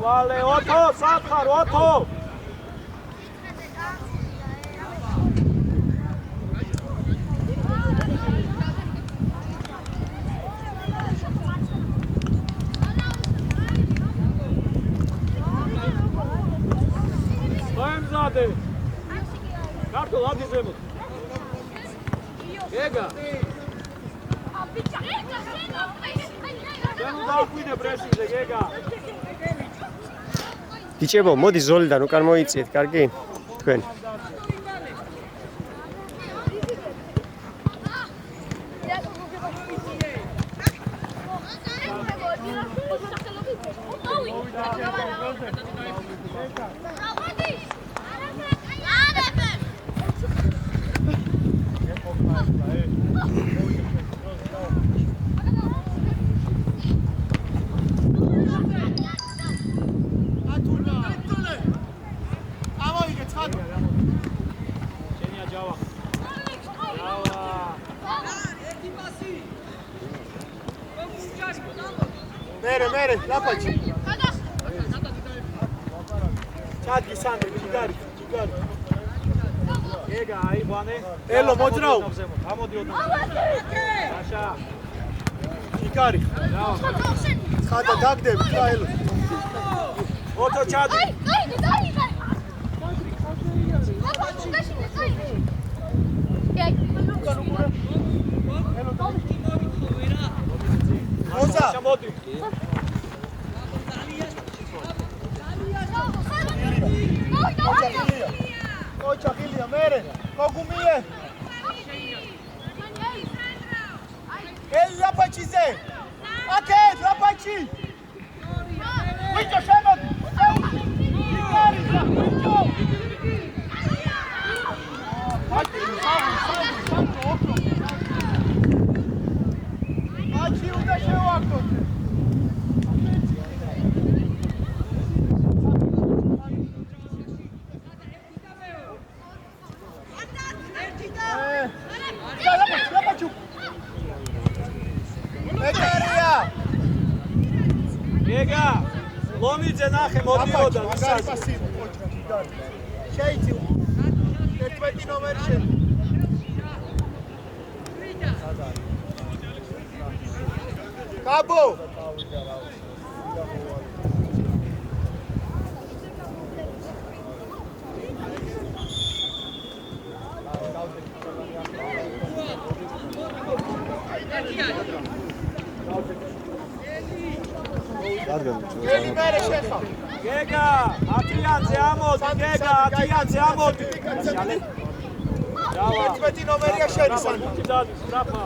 Vale, Otto, Sakhar, Otto. Стоим сзади. Карту, ладно, займут. Ega. Sen udakuide pressingზე, Ega. Ichebo, modi Zoldan, ukან მოიწიეთ, კარგი? თქვენ. Mere, lapaci. Çadki Sandri, Gigari. Ega, Ivane. Elo, mođrao. Amodi odmah. Saša. Gigari. Kada dagdev, Elo. Oto Čadi. Oza. Ocha Gilia, mere. Kogumie. Ei, Lapachize. Aqui, Lapachi. Muito chama. Ega, Lomidze ნახე მოდიოდა ვისაზე. შეიცი 11 ნომერი შენ. კაბო ელი მერე შეხა. გეგა, ათიანზე ამოდი, გეგა, ათიანზე ამოდი. დავა. 11 ნომერია შენი სანდრო. დადის, სტრაფა.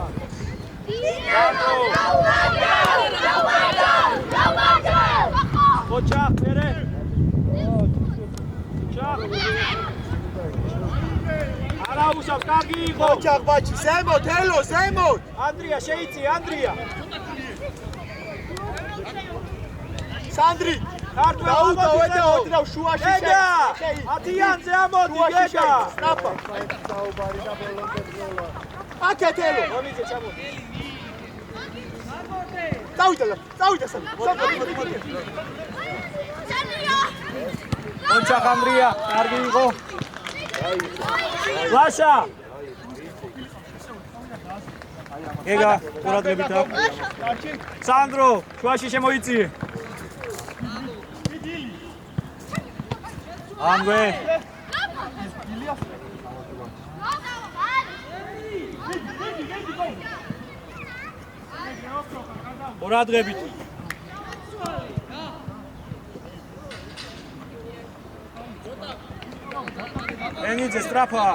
ოჩა, ფერე. ოჩა. არა უშავს, კარგი იყო. ოჩახ ბაჩი, ზემოთ, ელო, ზემოთ. ანდრია, შეიცი, ანდრია. სანდრი. ქართველ დაუდაო, შუაში შეხა. გეგა, ათიანზე ამოდი, გეგა. სტრაფა. აკეთ ელო. რომიძე ჩამოდი. წავიდა სანდრო. ოჩახ ანდრია, კარგი იყო. ლაშა. გეგა, ყურადღებით აქ. სანდრო, შუაში შემოიწიე. ამგვე. ყურადღებით. ენიძე სტრაფა.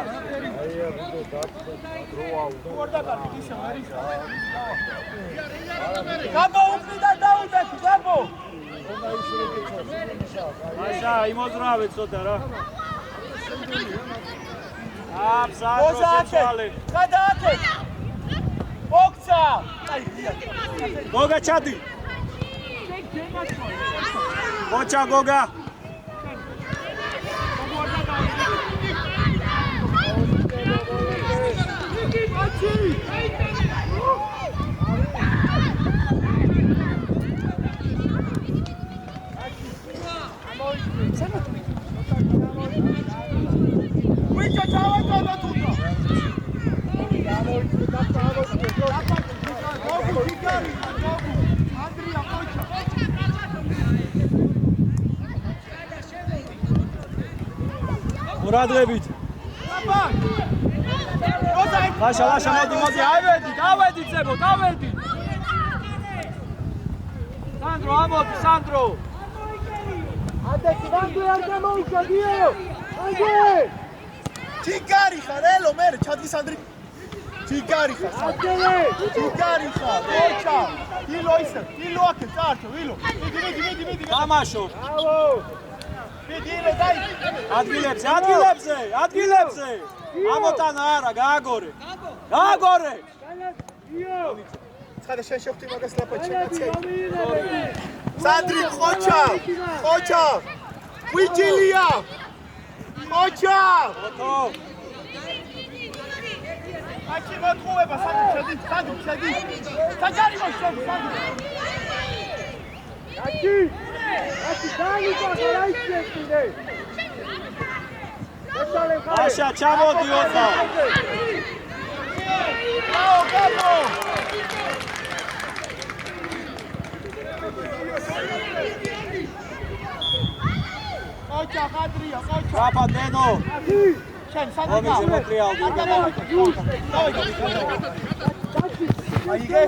გაბო უკრიდა დაუდეთი, გაბო. ლაშა, იმოძრავე ცოტა რა. აბსალუტურად მოზააკე. გადააკე. ოქცა. გოგა ჩადი. ოჩა გოგა. ყურადღებით. ლაშა, ლაშა, მოდი, ავედი, ძებო, ავედი. სანდრო, ამოდი, სანდრო. ჩიგარი ხარ ელო მერე ჩადგი სანდრი. ჩიგარი ხარ. ჩიგარი ხარ. ოჩა. ილო ისე, ილო აქე წართო, ილო. მიდი. თამაშო. მიდი ილო დაი. ადგილებზე. ამოტანა არა, გააგორე. ცხადა შენ შევხვდი მაგას ლაპაჩი კაცი. სანდრი ხოჩა. ვიჯილია. ხოჩა. აკი მოთხოვება სანდრი შედი. საჯარი მოშობ სანდრი. აკი დაიწყო რაიცეთინე. ლაშა, ჩამოდი ოცა. გაბო. ოჩა ხადრია, ოჩა. ტრაფა დენო. შენ რომიძე მოტრიალდი. აიგე,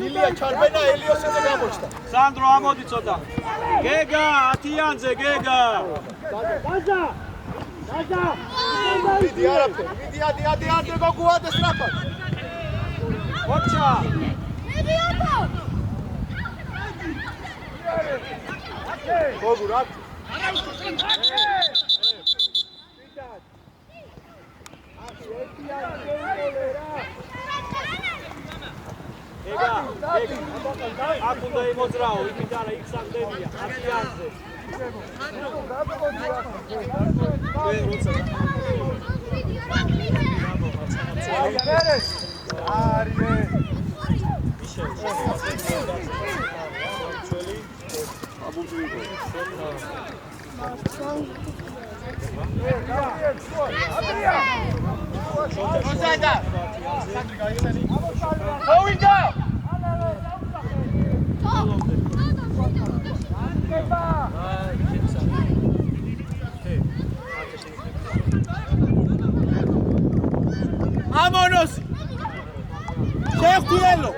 ილია ჩარბენა ელიოსზე გამოჩნდა. სანდრო, ამოდი ცოტა. გეგა, ათიანზე, გეგა. მიდი არაფერი, მიდი გოგუადე სტრაფად. ოჩა. გოგუ რა? გეგა, აქ უნდა იმოძრაო, იქიდან იქ საგდებია, ათიანზე. Vámonos! Cheio Tielo!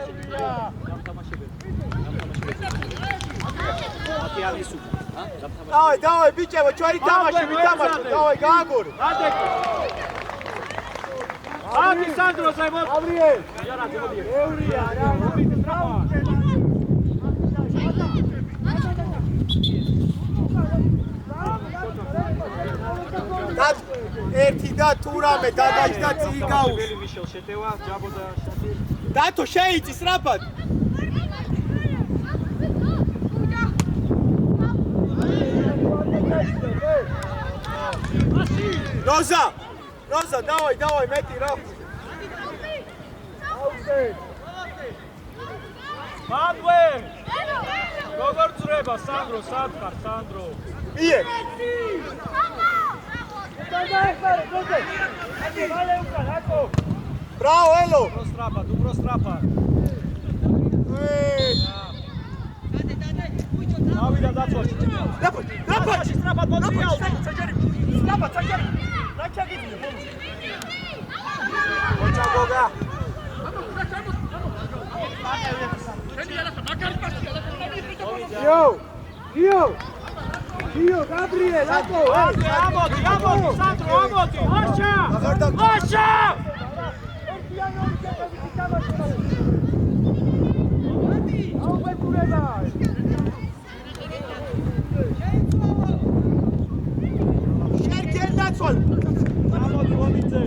დავай, ბიჭებო, ჩვენი თამაში, ვითამაშოთ. დავай, გააგორო. Adi Sandro, zajmot! Gabriel. Eurija, და ერთი და თუ რამე დადაჭდა წიგავს. შეტევა, ჯაბო და შატი. დათო შეიწის რაბად. Roza, давай, მეტი რა. Manuel! როგორ წრება სანდრო, სათხარ სანდრო. იე. Bravo, Elo. Dobro strapa. Avida dați-o. Napad. Strapa, podrijal. Strapa, Oča Boga. Io, Gabriel, Lato. Amoti, Sandro, amoti. Asha! Şerken Lato. Amoti, Lomice.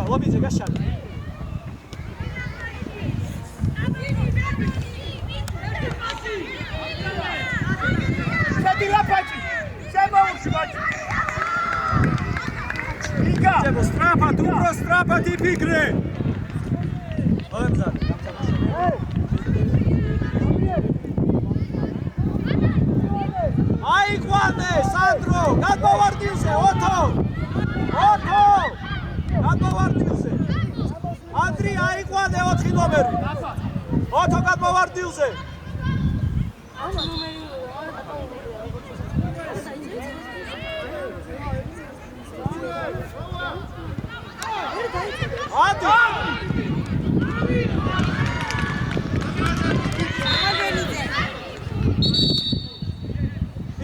Lomice, gašan. Sedi lapači, sema uši bači. Iga. Ćemo strapa, dobro strapa ti pigre. Odem sad. Aj, Juane, Sandro, kad povardil se, Oto. Kad povardil se. Andri, aj, Juane, otki numeri. Oto, kad povardil se. Adi!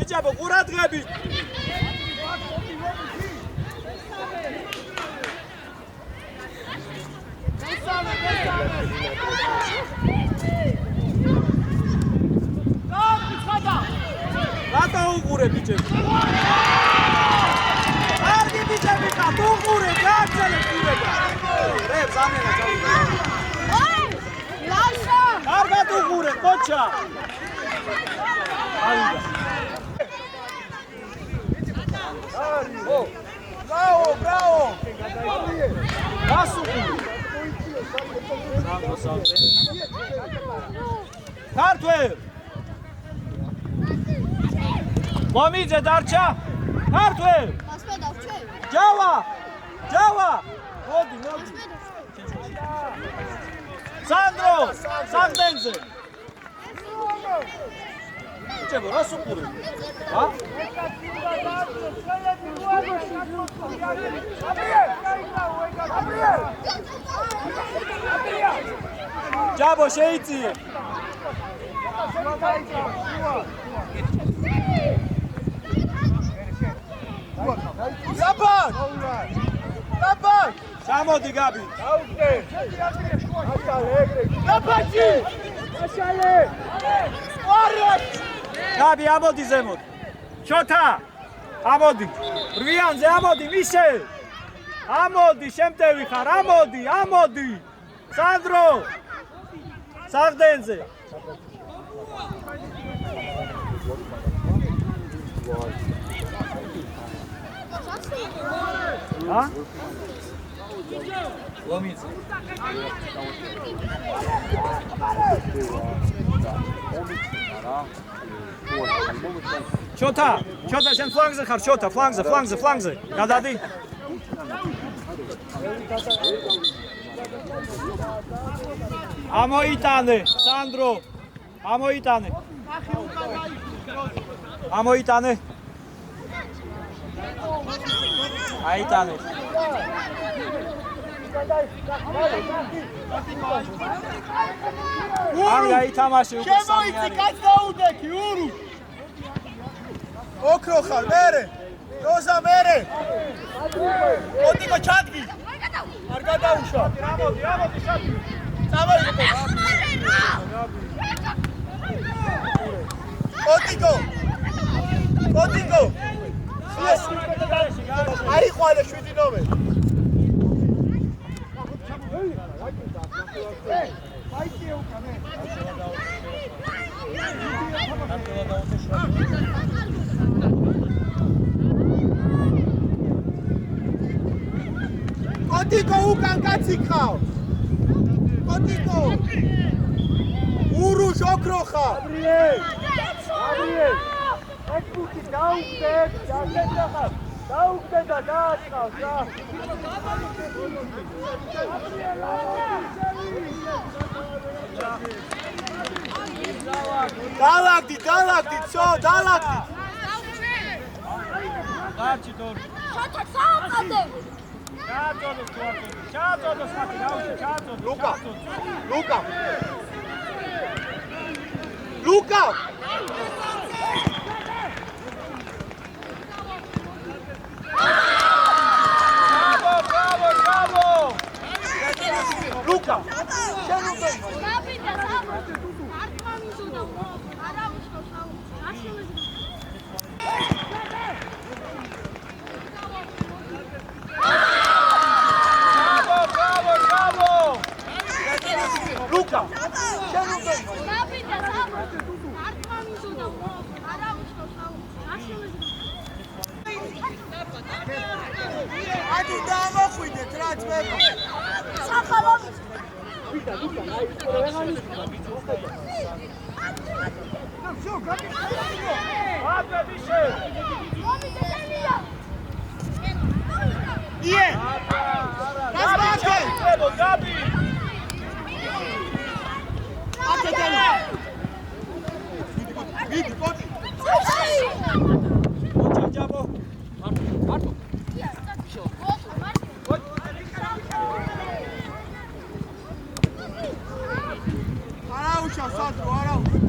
Iđemo, kurat gebi! Rata ugure, biće! Argi biće bika, tu ugure, gačele kurega! Rev, zamjena, čao! Arga tu ugure, koća! Ajde! Bravo! Rasuku! Kartver! Lomidze darča! Kartver! Đava! Vodi! Sandro! Sagdenze! Iđemo, Rasukuri! Ha? Đabo šeici! Napad! Samo di Gabi! Napači! Gabi, amodi zemod! Šota! Amodi! Rvijanze, amodi, Mišel! Amodi, šemtevi har, amodi! Sandro! Sagdenze! Ha? ლომიძე ჩოთა შენ ფლანგზე ხარ ჩოთა ფლანგზე გადადი ამოიტანე სანდრო ამოიტანე აიტანე არ გაითამაშე უკვე შემოიცი კაც დაუდექი ურუ ოქრო ხარ მერე როზა მერე ოტიკო ჩადგი არ გადაუშვა ამოდი შატი წამოიღო ოტიკო აიყვანე 7 ნომერი ოტიკო უკან კაცი ხავ ოტიკო ურუშ ოქრო ხარ ეთბუქი დაუგდეთ დაუგდე და გააწყავს რა დალაგდი ცო დალაგდი გაჩი დორ შოთა საყადე ჩააწოდოს მათი დაუშვი ჩააწოდოს ლუკა Bravo! ლუკა ლუკა ადი დამოხვიდეთ რა ძმებო სახალო იე გასვაგე გაბი აკეთე ვიდი კოჩი ჯაბო მარტო არაუშავ სანდრო არაუშავ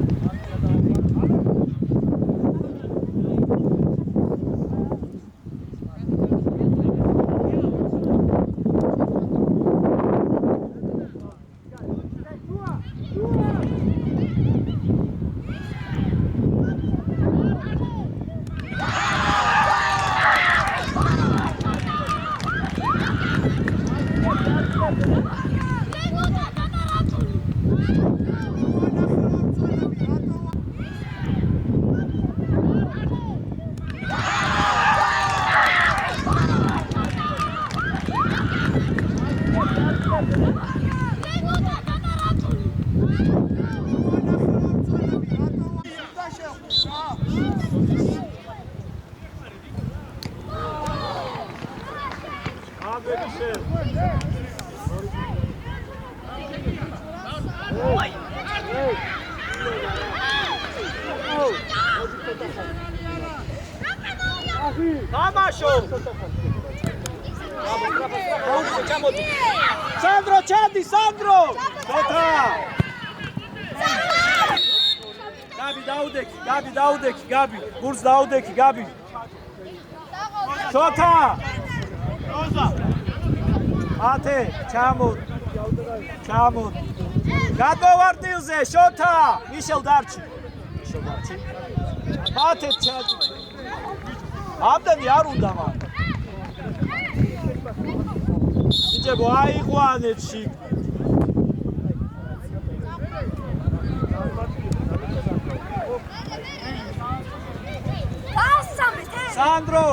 Sandro, Chadi, Sandro! Tota! Gabi Daudek, Burz Daudek, Gabi. Tota! Ate, Chamut. Gadbo Vartilze, Shota! Michel Darchi. Ate, Chadi. Abdan yarunda var. იჭებო აიყვანეთში სანდრო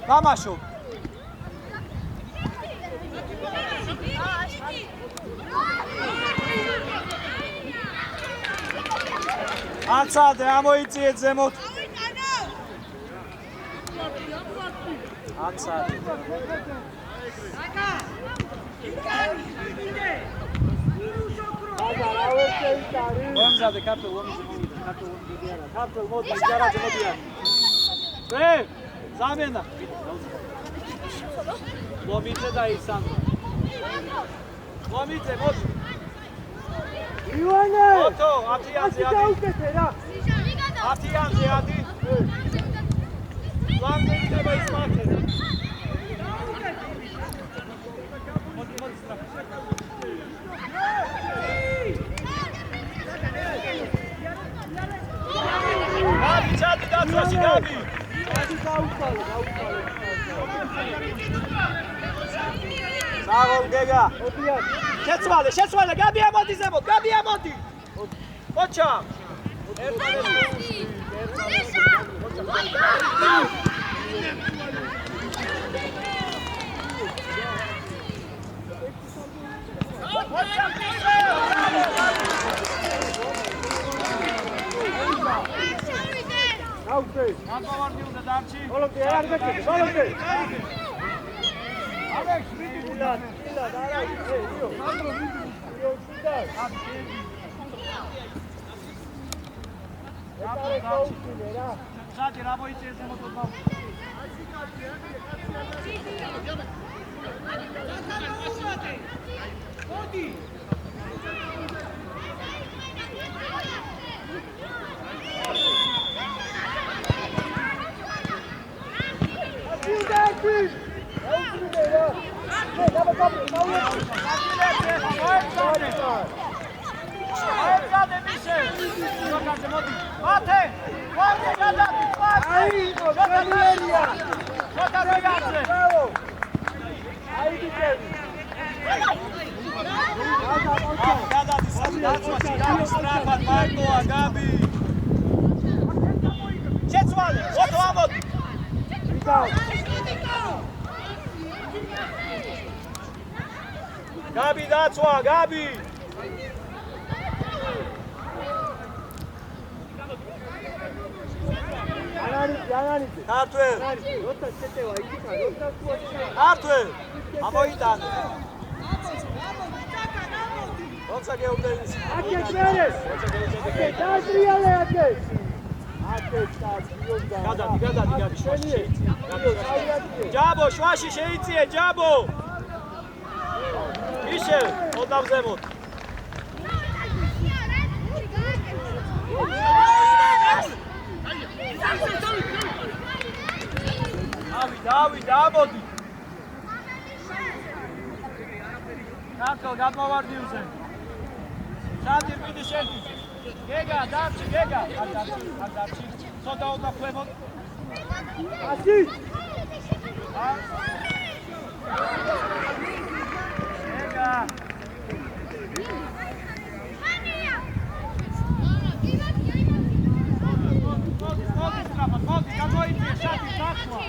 გამაშო. აცადე, ამოიწიეთ ზემოთ. აცადე. მომზადე ქართულ ქართულ მოდი ჯარაძე მოდი არ. ზამენა. ლომიძე და ისანდრო. ლომიძე მოდი. ივანე! ოტო, 10-იანზე ადი. დაუკეთე რა. 10-იანზე ადი. ლანგები და ისმართე. მოდი სტრაფ. გადი ჩადი დაცვაში გადი. გადი დაუყალე. საღოლ გეგა. შეცვალე, გადი ამოდი ზემოთ, გადი ამოდი. ოჩა. გამოვარდიუდა დარჩი. ბოლომდე არ გეკეთე, ბოლომდე. ალექს მიდი გულად არა იო სანდრო მიდი იო სიდა ეტარე კოუჩინე რა საჭი რა მოიწეს ზემოთ მოდი Gabi, that's why, Gabi! Arthur! Arthur! Amoitan! Don't say you guys. Jabo, შვაში შეიწიე, ჯაბო! Michel, odam zemot. David, ამოდი. კარტო გამოვარდიუზე. სადი მიდი შენი. გეგა, დარჩი, გეგა. არ დარჩი. ცოტა უდაფლებოდ. ასი. გეგა. მოდი, გამოიწე, შატი, დახვა.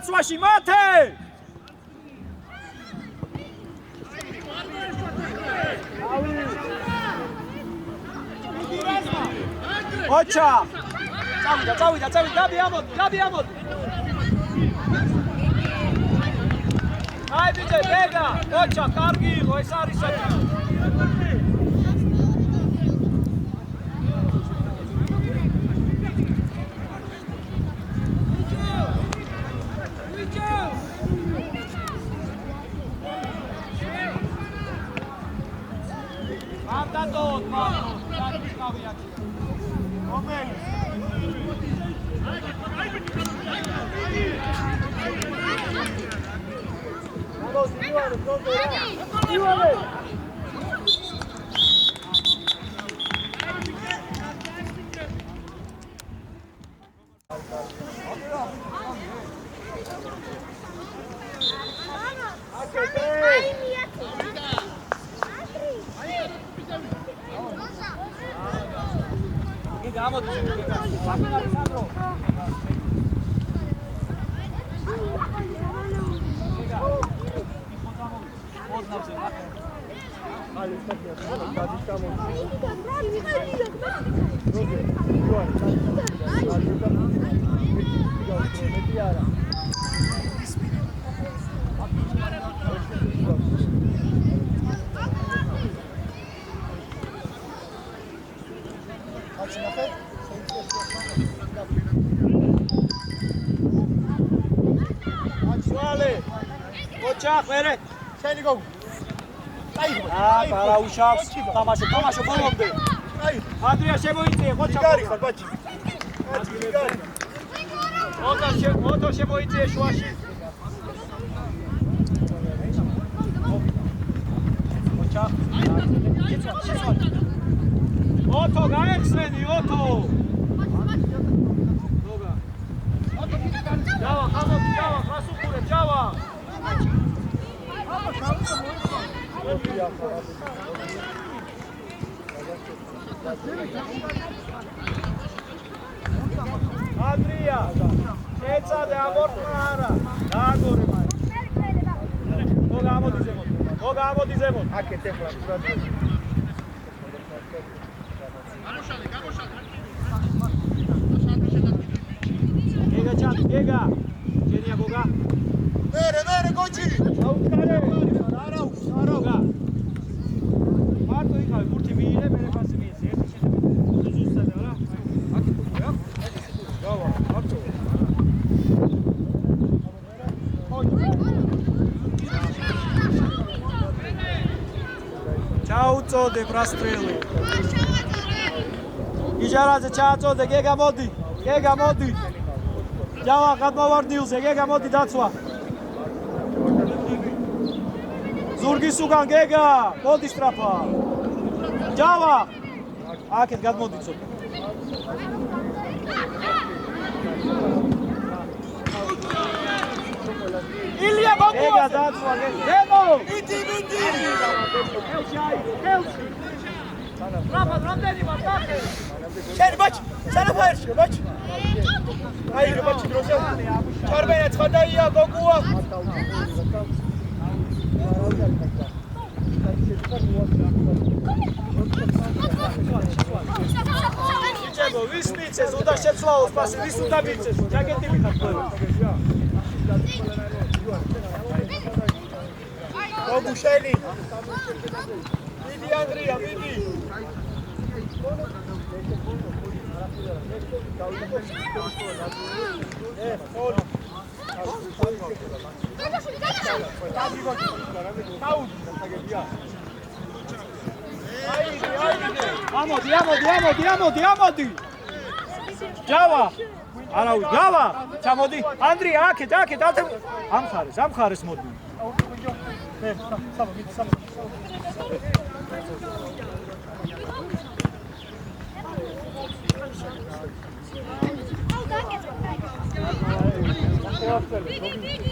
დაცვაში მათე ოჩა წავიდა გაბი ამოდი აი ბიჭე გეგა ოჩა კარგი იყო ეს არის საჭირო ყვერე შენი გოგო პარაუშავს თამაშო ბოლომდე ანდრია შემოიწიე გარი ხარ ბაჭი ოტო შემოიწიე შუაში ოტო გაეხსენი ოტო ჯავა ხამოდი ჯავა ხასუხურებ ჯავა ანდრია ეცადე ამორტყა არა დააგორე მაგრამ მო გამოდი ზემოთ აკეთ ეხლა გეგა ჯენია გოგა მერე გოჩი აუთხარე არა მარტო იქავე ბურთი მიიღე მერე ფასი მიეცი ერთი ზუსტად არა გავა მარტო ჩაუწოდე პრასტრელი იჯარაძე ჩააწოდე გეგა მოდი ჯავა გადმოვარდილზე გეგა მოდი დაცვა ზურგის უგან გეგა მოდი სტრაფა ჯავა აქეთ გადმოდი ცოტა ილია ბაბუა გეგა დაცვა გეგო მიდი ელში ტრაფა რამდენი ვარ დახე შენი ბაჭი სანაფაერში ბაჭი აი ρε ბაჭი დროზე ჩარბენა ცხადაია გოგოა იჭებო ვის მიცეს უნდა შეცვალოს პასი ვის უნდა მიცეს ჯაკეტი მიხარ გოგო შენი მიდი ანდრია მიდი ამოდი ჯავა არავი ჯავა ჩამოდი ანდრია აქეთ ამ ხარეს მოდი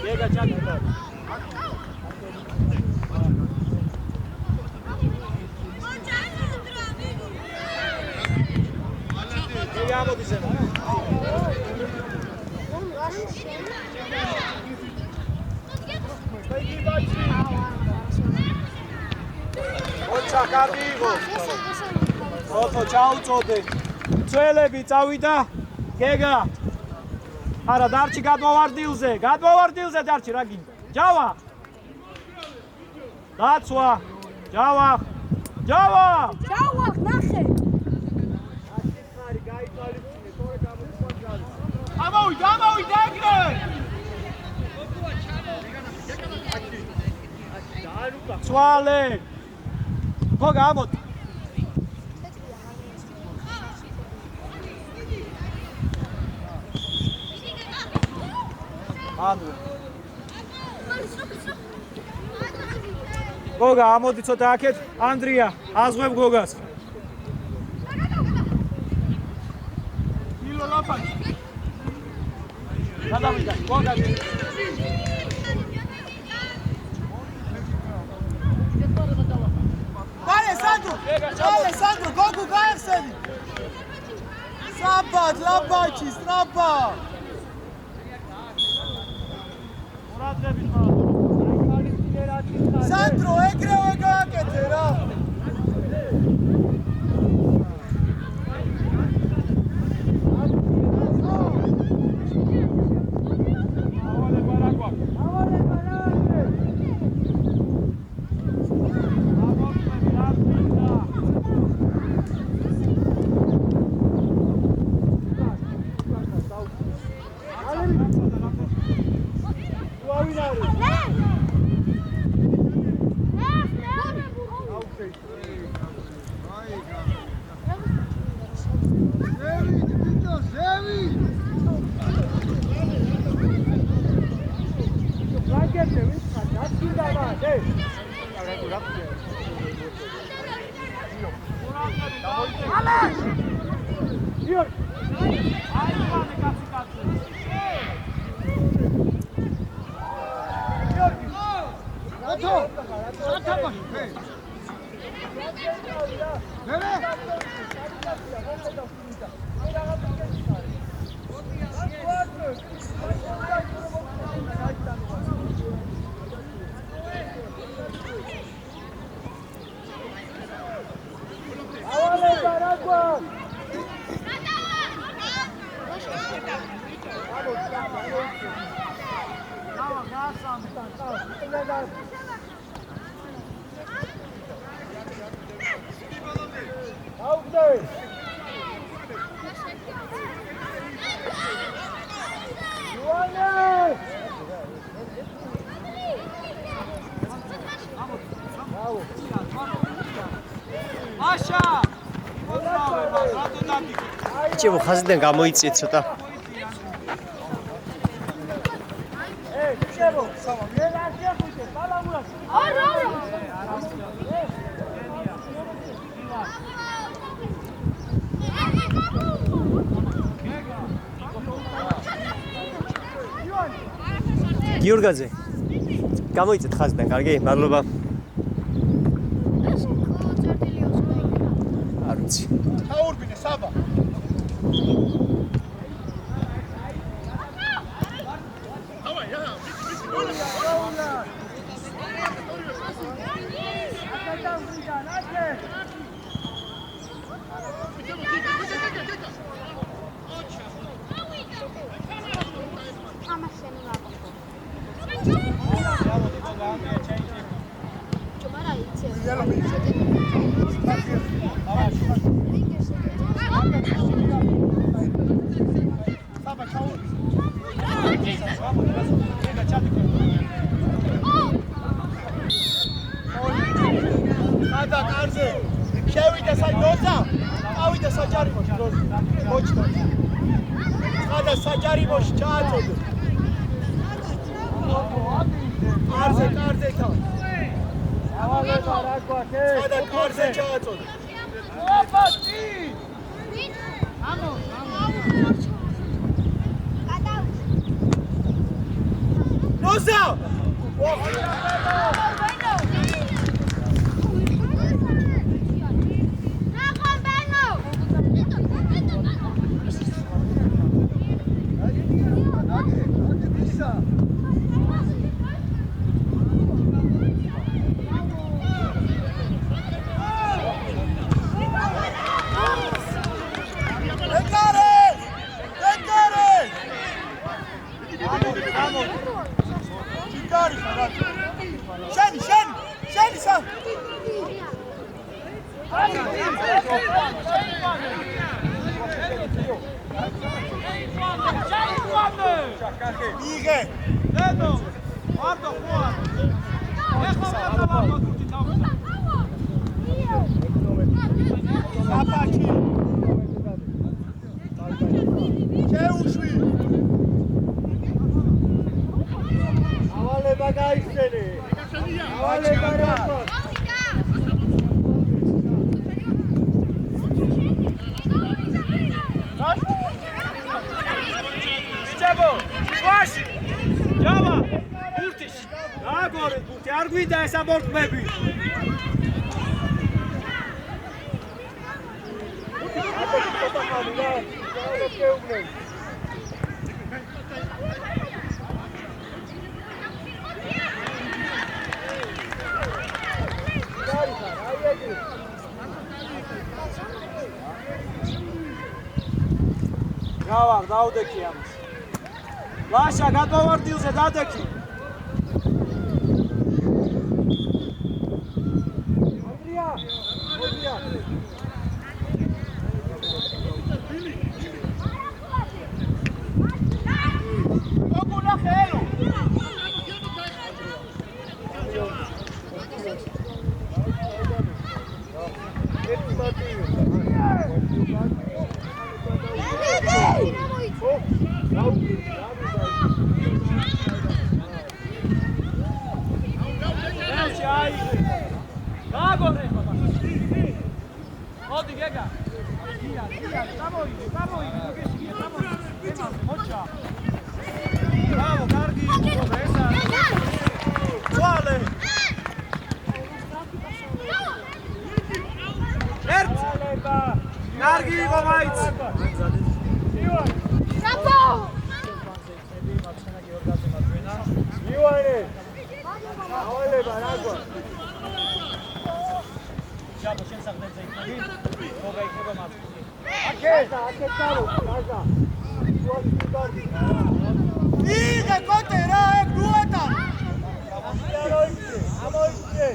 გეგა ჩაგდა გეგა მოდი ზემო ოთო კარგი იყო. ოთო ჩაუწოდე. ძველები წავიდა. გეგა. არა დარჩი გადმოვარდილზე დარჩი რა გინდა. ჯავა. დაცვა. ჯავა. ნახე. გამოვიდა ეგრე. ცვალე. გოგა ამოთ. ანუ გოგა ამოდი ცოტა აქეთ ანდრია აზღვებ გოგას ილო ლაფანი გადავიდა გოგა Alessandro, გოგუ გაიხსენი. საბად, ლაბაჩი, სტრაბა. სანდრო, ეგრევე გააკეთე რა. ჭიო ხაზიდან გამოიწიეთ ცოტა. გიორგაძე გამოიწეთ ხაზიდან, კარგი? მადლობა. არ ვიცი. აურბინე საბა. მიიღე. დედო, ვარდო ხوار. ეხლა დავარდო თუთი თავი. აფაჩი. შეუშვი. ავალება გაიხსენე. ავალება რა. Ჭებო, ვაში. ჯავა, ბურთის. აგორე ბურთი, არ გვინდა ეს აბორტმები. ჯავა, დაუდექი ამას. ლაშა, გადმოვარდილზე დადექი. კარგი იყო მაიც. ჭაბო! მივაინე. ავალება რა გვა. ჭაბო, შენ საღდენზე იქნები? მოგა იქნება მას. აკე წავალ, გაზა. მიიღე კოტე რა, ეგ დუეტა. ამოიქცე.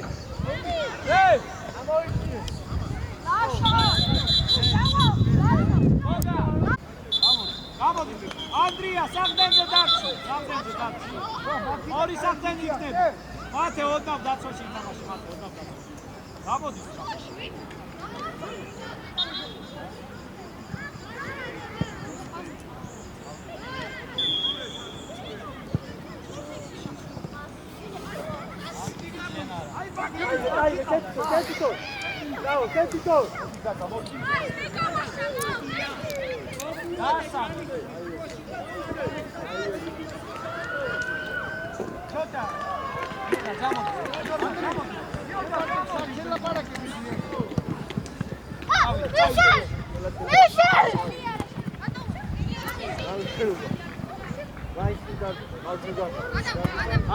ე! ამოიქცე. გამოდი. ანდრია, საღდენზე დარჩი. ორი საღდენი იქნება. მათე ოდნავ დაცვაში ითამაში, მათე ოდნავ დაცვაში. გამოდი.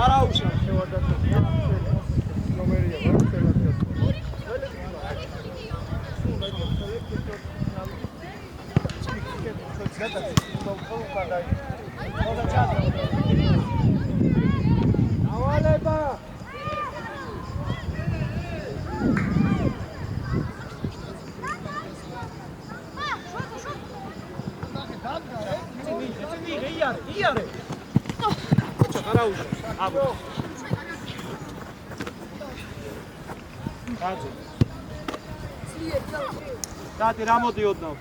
არაუშა ავალება. იარე. ოჩა არაუშა. აბო. დაძე. დათი რა მოდი ოდნავ.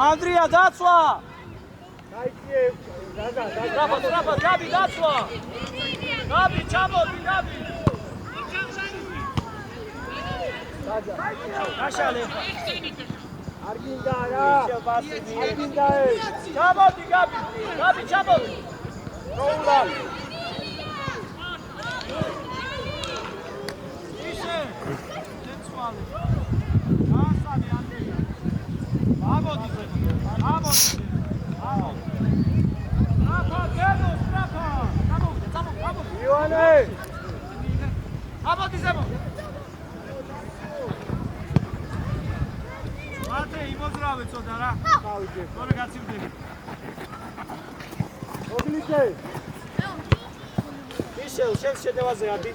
ანდრია დაცვა. დაიჭირე, გაზა, ტრაპა, გაბი დაცვა. გაბი, ჩამოდი, გაბი. გაშალე. არ გინდა რა. არ გინდა ეს. ჩამოდი, გაბი. გაბი, ჩამოდი. როულალ. ისე. დეცვალე. გასავი ანდრია. ამოდი. ტრაპა, გერო, ტრაპა. გამოვიდა. იოანე აბოდი ზემო მათე იმოძრავე ცოტა რა გავიგე თორე გაცივდები ოგლიკე მიშელ შენ შედევაზე ადი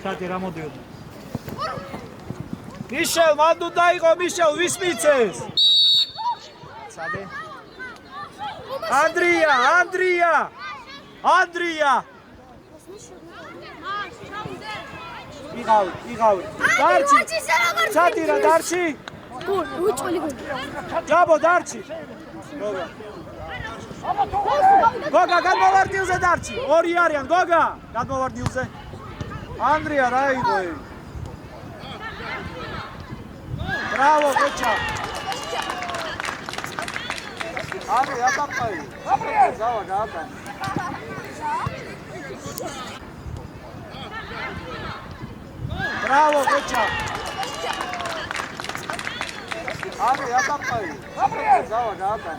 ჩატი რა მოდიოდა მიშელ მან თუ დაიყო მიშელ ვის მიცეს სადე ანდრია იღავი დარჩი ჩატი რა დარჩი ჯაბო დარჩი გოგა გადმოვარდილზე დარჩი ორი არიან გოგა გადმოვარდილზე ანდრია რა იყო ბრავო გოჩა არი ატაპაი ზავა გაატა ბრავო გოჩა არი ატაპაი ზავა გაატა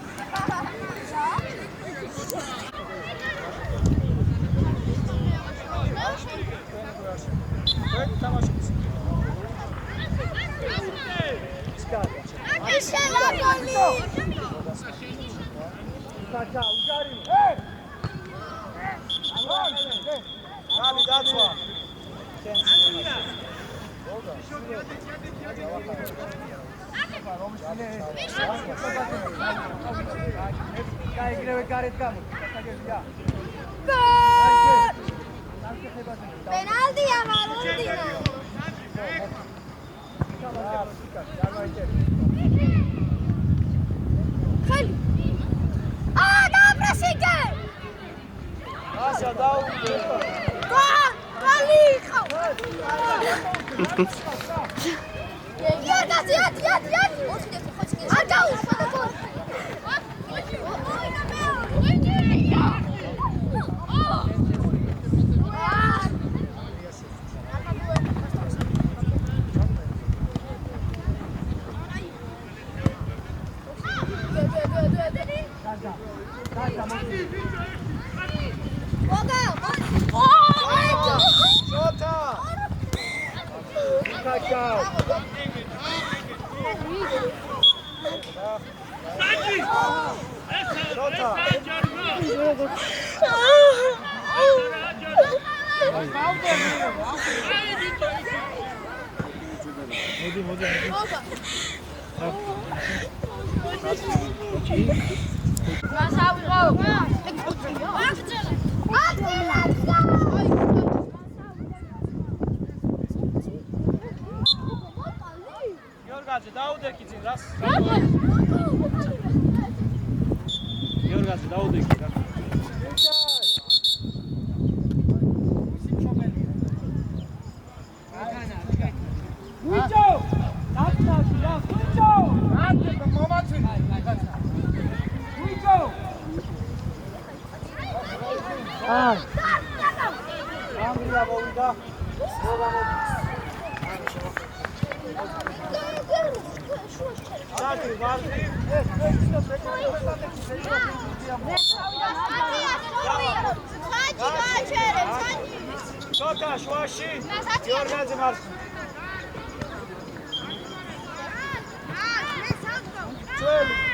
Penalti ya Valentina. Khali. Da prasike. Asa daude. Khali. Ya. Agau. გიორგაძე დაუდეკი წინ რას გიორგაძე დაუდეკი რა ანგრია მოვიდა ჩატი ვარდი ჩოტა შუაში გიორგაძე მარს წელი